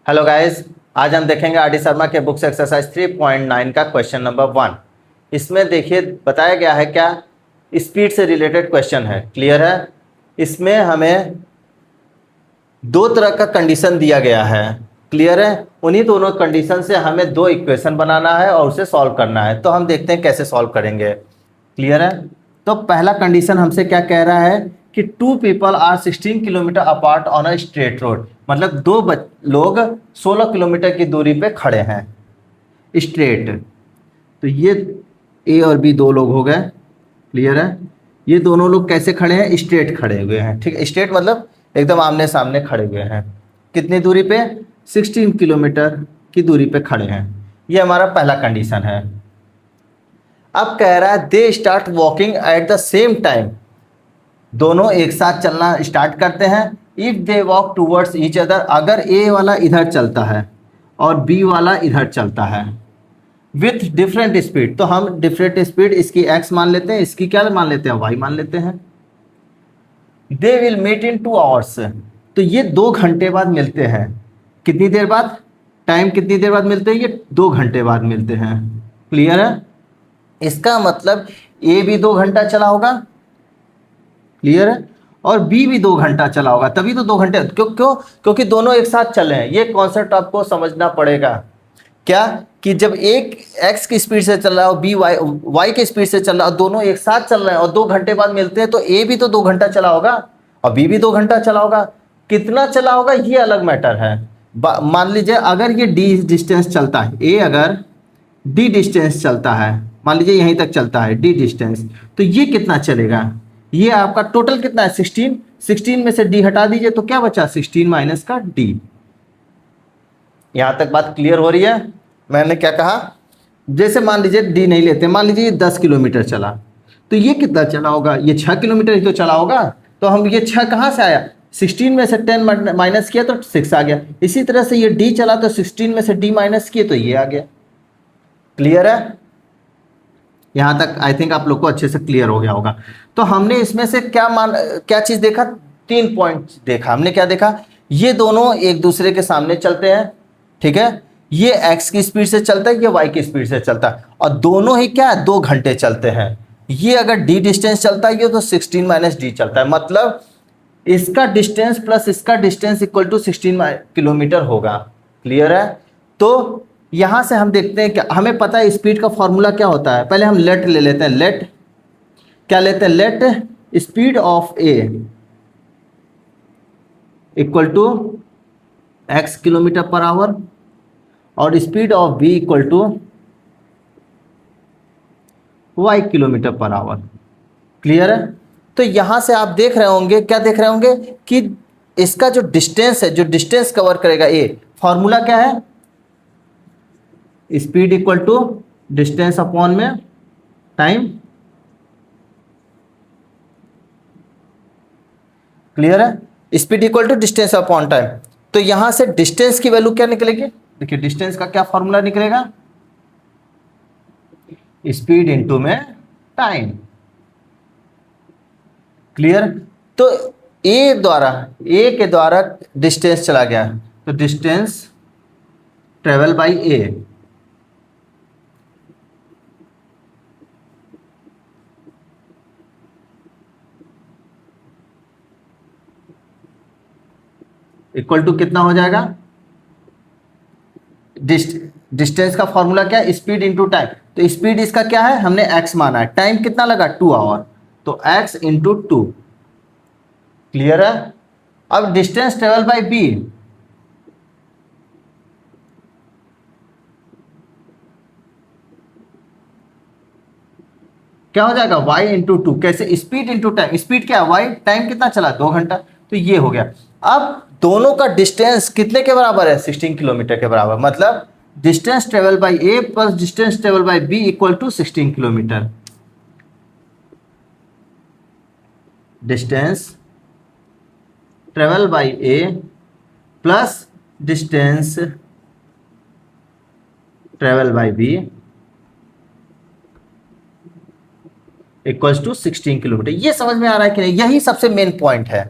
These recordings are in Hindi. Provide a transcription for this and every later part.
हेलो गाइस, आज हम देखेंगे आर डी शर्मा के बुक्स एक्सरसाइज 3.9 का क्वेश्चन नंबर 1। इसमें देखिए बताया गया है क्या, स्पीड से रिलेटेड क्वेश्चन है। क्लियर है। इसमें हमें दो तरह का कंडीशन दिया गया है। क्लियर है। उन्हीं दोनों कंडीशन से हमें दो इक्वेशन बनाना है और उसे सॉल्व करना है। तो हम देखते हैं कैसे सॉल्व करेंगे। क्लियर है। तो पहला कंडीशन हमसे क्या कह रहा है कि two people are 16 kilometre apart on a straight road. मतलब लोग 16 किलोमीटर की दूरी पे खड़े हैं स्ट्रेट। तो ये ए और बी दो लोग हो गए। क्लियर है। ये दोनों लोग कैसे खड़े हैं? स्ट्रेट खड़े हुए हैं। ठीक है। स्ट्रेट मतलब एकदम आमने सामने खड़े हुए हैं। कितनी दूरी पे? 16 किलोमीटर की दूरी पे खड़े हैं। ये हमारा पहला कंडीशन है। अब कह रहा है they start walking at the same time. दोनों एक साथ चलना स्टार्ट करते हैं। If they walk towards each other, अगर ए वाला इधर चलता है और बी वाला इधर चलता है विथ डिफरेंट स्पीड, तो हम डिफरेंट स्पीड इसकी एक्स मान लेते हैं, इसकी क्या मान लेते हैं? वाई मान लेते हैं। They will meet in 2 hours, तो ये 2 घंटे बाद मिलते हैं। कितनी देर बाद? टाइम कितनी देर बाद मिलते हैं? ये 2 घंटे बाद मिलते हैं। क्लियर है। इसका मतलब ए भी 2 घंटा चला होगा। क्लियर है। और बी भी 2 घंटा चला होगा, तभी तो 2 घंटे। क्यों? क्योंकि दोनों एक साथ चले हैं। ये कॉन्सेप्ट आपको समझना पड़ेगा। क्या कि जब एक एक्स की स्पीड से चल रहा है और बी वाई की स्पीड से चल रहा है और दोनों एक साथ चल रहे हैं और 2 घंटे बाद मिलते हैं, तो ए भी तो 2 घंटा चला होगा और बी भी 2 घंटा चला होगा। कितना चला होगा ये अलग मैटर है। मान लीजिए अगर ये डी डिस्टेंस चलता है, ए अगर डी डिस्टेंस चलता है, मान लीजिए यहीं तक चलता है डी डिस्टेंस, तो ये कितना चलेगा? ये आपका टोटल कितना है? 16। 16 में से डी हटा दीजिए तो क्या बचा? 16 माइनस का डी। यहां तक बात क्लियर हो रही है? मैंने क्या कहा? जैसे मान लीजिए डी नहीं लेते, मान लीजिए ये 10 किलोमीटर चला, तो ये कितना चला होगा? ये 6 किलोमीटर ही तो चला होगा। तो हम ये 6 कहाँ से आया? 16 में से 10 माइनस किया तो 6 आ गया। इसी तरह से ये डी चला तो 16 में से डी माइनस किए तो ये आ गया। क्लियर है। यहां तक आई थिंक आप लोग को अच्छे से क्लियर हो गया होगा। तो हमने इसमें से क्या चीज देखा? 3 पॉइंट देखा हमने। क्या देखा? ये दोनों एक दूसरे के सामने चलते हैं। ठीक है। ये एक्स की स्पीड से चलता है, ये वाई की स्पीड से चलता है, और दोनों ही क्या है? 2 घंटे चलते हैं। ये अगर डी डिस्टेंस चलता है ये तो 16 माइनस डी चलता है, मतलब इसका डिस्टेंस प्लस इसका डिस्टेंस इक्वल टू 16 किलोमीटर होगा। क्लियर है। तो यहां से हम देखते हैं, क्या हमें पता है स्पीड का फॉर्मूला क्या होता है? पहले हम लेट ले लेते हैं। लेट क्या लेते हैं? Let speed of A equal to X kilometre per hour और speed of B equal to Y kilometre per hour. Clear है। तो यहां से आप देख रहे होंगे, क्या देख रहे होंगे कि इसका जो डिस्टेंस है, जो डिस्टेंस कवर करेगा ए, फॉर्मूला क्या है? Speed equal to distance upon में टाइम। क्लियर है। Speed equal to distance upon time. तो यहां से डिस्टेंस की वैल्यू क्या निकलेगी? देखिए डिस्टेंस का क्या फॉर्मूला निकलेगा? स्पीड इनटू में टाइम। क्लियर। तो ए के द्वारा डिस्टेंस चला गया, तो distance travel by A equal to कितना हो जाएगा? डिस्टेंस का फॉर्मूला क्या है? Speed into time. तो स्पीड इसका क्या है? हमने एक्स माना है। टाइम कितना लगा? 2 आवर, तो एक्स इंटू 2। क्लियर है। अब डिस्टेंस ट्रेवल बाई बी, क्या हो जाएगा? y into 2। कैसे? Speed into time. स्पीड क्या है? y। टाइम कितना चला? 2 घंटा। तो ये हो गया। अब दोनों का डिस्टेंस कितने के बराबर है? 16 किलोमीटर के बराबर। मतलब distance travel by A plus distance travel by B equal to 16 kilometre. Distance travel by A plus distance travel by B equals to 16 kilometre. ये समझ में आ रहा है कि नहीं? यही सबसे मेन पॉइंट है।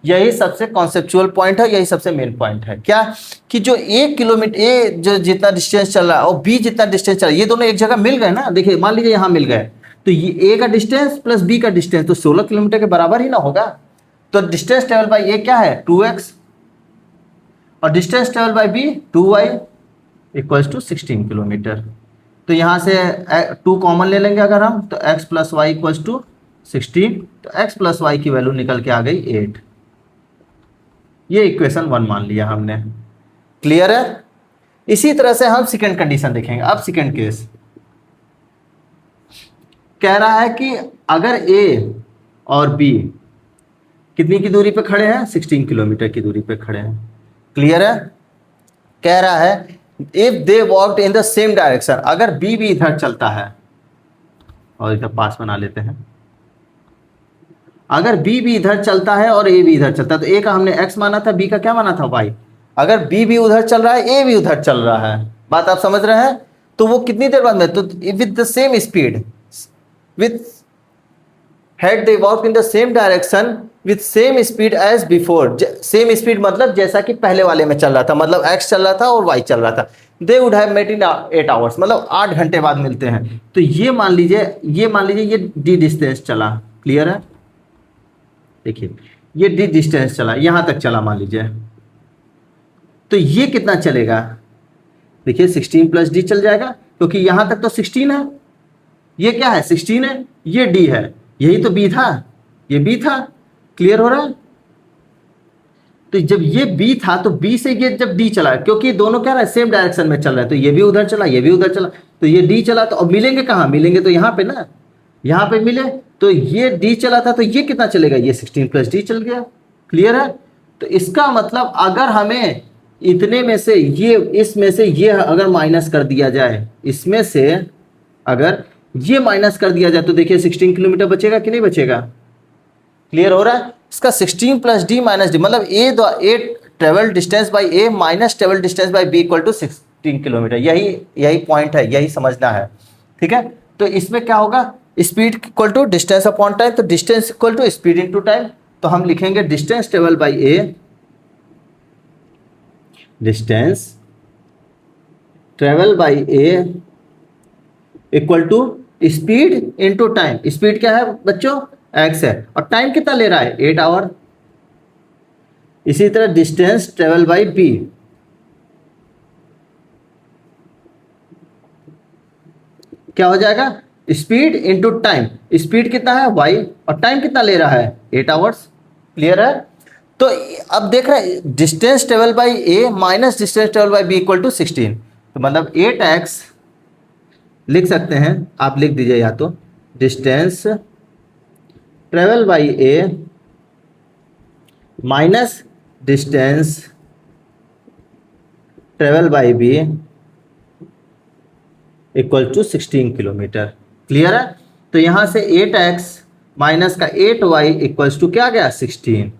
यही सबसे कॉन्सेप्चुअल पॉइंट है, यही सबसे मेन पॉइंट है। क्या कि जो 1 किलोमीटर ए जो जितना डिस्टेंस चल रहा है और बी जितना डिस्टेंस चल रहा है, ये दोनों एक जगह मिल गए ना। देखिए मान लीजिए यहाँ मिल गए, तो ये ए का डिस्टेंस प्लस बी का डिस्टेंस तो 16 किलोमीटर के बराबर ही ना होगा। तो डिस्टेंस ट्रेवल बाई ए क्या है 2x और distance travel by B 2y equals to 16 kilometre. तो यहाँ से 2 कॉमन ले लेंगे अगर हम, तो x plus y equals to 16, तो x प्लस वाई की वैल्यू निकल के आ गई 8। ये इक्वेशन 1 मान लिया हमने। क्लियर है। इसी तरह से हम सेकंड कंडीशन देखेंगे। अब सेकंड केस कह रहा है कि अगर a और b कितनी की दूरी पे खड़े हैं, 16 किलोमीटर की दूरी पे खड़े हैं। क्लियर है। कह रहा है if they walked in the same direction, अगर b भी इधर चलता है, और इधर पास बना लेते हैं, अगर b भी इधर चलता है और a भी इधर चलता है, तो a का हमने x माना था, b का क्या माना था y। अगर b भी उधर चल रहा है, a भी उधर चल रहा है, बात आप समझ रहे हैं। तो वो कितनी देर बाद में, तो with the same speed, with had they walked in the same direction with same speed as before, same speed मतलब जैसा कि पहले वाले में चल रहा था, मतलब x चल रहा था और y चल रहा था, they would have met in 8 hours, मतलब 8 घंटे बाद मिलते हैं। तो ये मान लीजिए ये d डिस्टेंस चला। क्लियर है। देखिए ये d डिस्टेंस चला, यहां तक चला मान लीजिए, तो ये कितना चलेगा, देखिए 16 प्लस d चल जाएगा, क्योंकि यहां तक तो 16 है, ये क्या है 16 है, ये d है, यही तो b था, ये b था। क्लियर हो रहा है। तो जब ये b था तो b से ये जब d चला, क्योंकि दोनों क्या रहा है सेम डायरेक्शन में चल रहा है, तो ये भी उधर चला, ये भी उधर चला, तो ये d चला, तो अब मिलेंगे कहाँ, मिलेंगे तो यहाँ पे ना, यहाँ पे मिले, तो ये d चला था, तो ये कितना चलेगा, ये 16 प्लस d चल गया। क्लियर है। तो इसका मतलब अगर हमें इतने में से ये, इसमें से ये अगर माइनस कर दिया जाए, इसमें से अगर ये माइनस कर दिया जाए, तो देखिए 16 किलोमीटर बचेगा कि नहीं बचेगा। क्लियर हो रहा है। इसका 16 प्लस डी माइनस डी मतलब A travel distance by A minus travel distance by B equal to 16 kilometre. यही पॉइंट है, यही समझना है। ठीक है। तो इसमें क्या होगा, speed equal to distance upon time, तो distance equal to speed into time. तो हम लिखेंगे distance travel by A, distance travel by A equal to speed into time. Speed क्या है बच्चों, x है, और टाइम कितना ले रहा है 8 आवर। इसी तरह डिस्टेंस ट्रेवल बाई b, क्या हो जाएगा, स्पीड इनटू टाइम। स्पीड कितना है y और टाइम कितना ले रहा है 8 आवर्स। क्लियर है। तो अब देख रहे हैं distance travel by a minus distance travel by b equal to 16, तो मतलब 8x लिख सकते हैं, आप लिख दीजिए या तो distance travel by A minus distance travel by B equal to 16 kilometre. Clear है। तो यहां से 8x माइनस का 8y इक्वल्स टू क्या गया 16।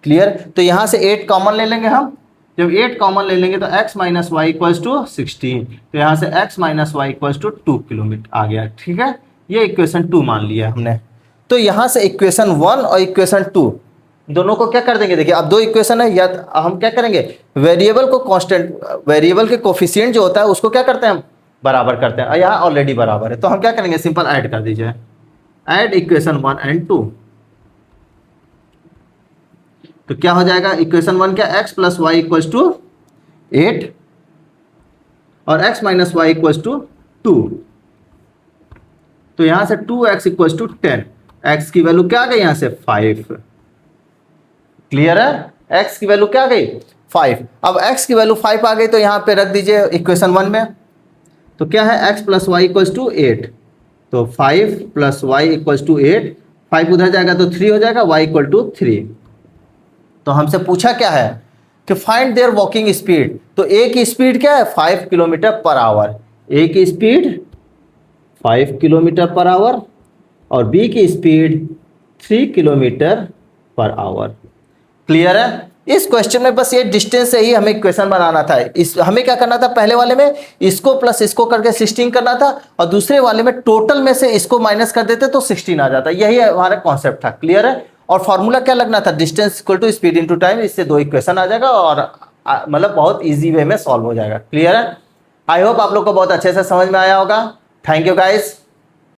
क्लियर। तो यहां से 8 कॉमन ले लेंगे हम, जब 8 कॉमन ले लेंगे तो x minus Y equals to 16, तो यहाँ से x minus Y equals to 2 kilometre आ गया। ठीक है। ये इक्वेशन 2 मान लिया हमने। तो यहाँ से इक्वेशन 1 और इक्वेशन 2 दोनों को क्या कर देंगे, देखिए अब 2 इक्वेशन है, या हम क्या करेंगे वेरिएबल को कांस्टेंट, वेरिएबल के कोफिशिएंट जो होता है उसको क्या करते हैं हम बराबर करते हैं, यहाँ ऑलरेडी बराबर है, तो हम क्या करेंगे सिंपल ऐड कर दीजिए, ऐड इक्वेशन 1 एंड 2। तो क्या हो जाएगा इक्वेशन 1 क्या, x plus y equals to 8 और x minus Y equals to 2। तो यहां से 2x इक्वल्स टू 10, x की वैल्यू क्या आ गई यहां से 5। क्लियर है। x की वैल्यू क्या आ गई 5। अब x की वैल्यू 5 आ गई तो यहां पे रख दीजिए इक्वेशन 1 में। तो क्या है x plus y equals to 8, तो 5 प्लस वाई इक्वल्स टू 8, 5 उधर जाएगा तो 3 हो जाएगा, y इक्वल टू 3। तो हमसे पूछा क्या है कि फाइंड देयर वॉकिंग स्पीड। तो ए की स्पीड क्या है 5 किलोमीटर पर आवर, ए की स्पीड 5 किलोमीटर पर आवर और बी की speed 3 kilometre per hour. Clear है। इस क्वेश्चन में बस ये डिस्टेंस से ही हमें क्वेश्चन बनाना था। हमें क्या करना था, पहले वाले में इसको प्लस इसको करके 16 करना था और दूसरे वाले में टोटल में से इसको माइनस कर देते तो 16 आ जाता। यही हमारा कॉन्सेप्ट था। क्लियर है। और फॉर्मूला क्या लगना था, distance equal to speed into time, इससे 2 इक्वेशन आ जाएगा और मतलब बहुत इजी वे में सॉल्व हो जाएगा। क्लियर है? आई होप आप लोग को बहुत अच्छे से समझ में आया होगा। Thank you guys.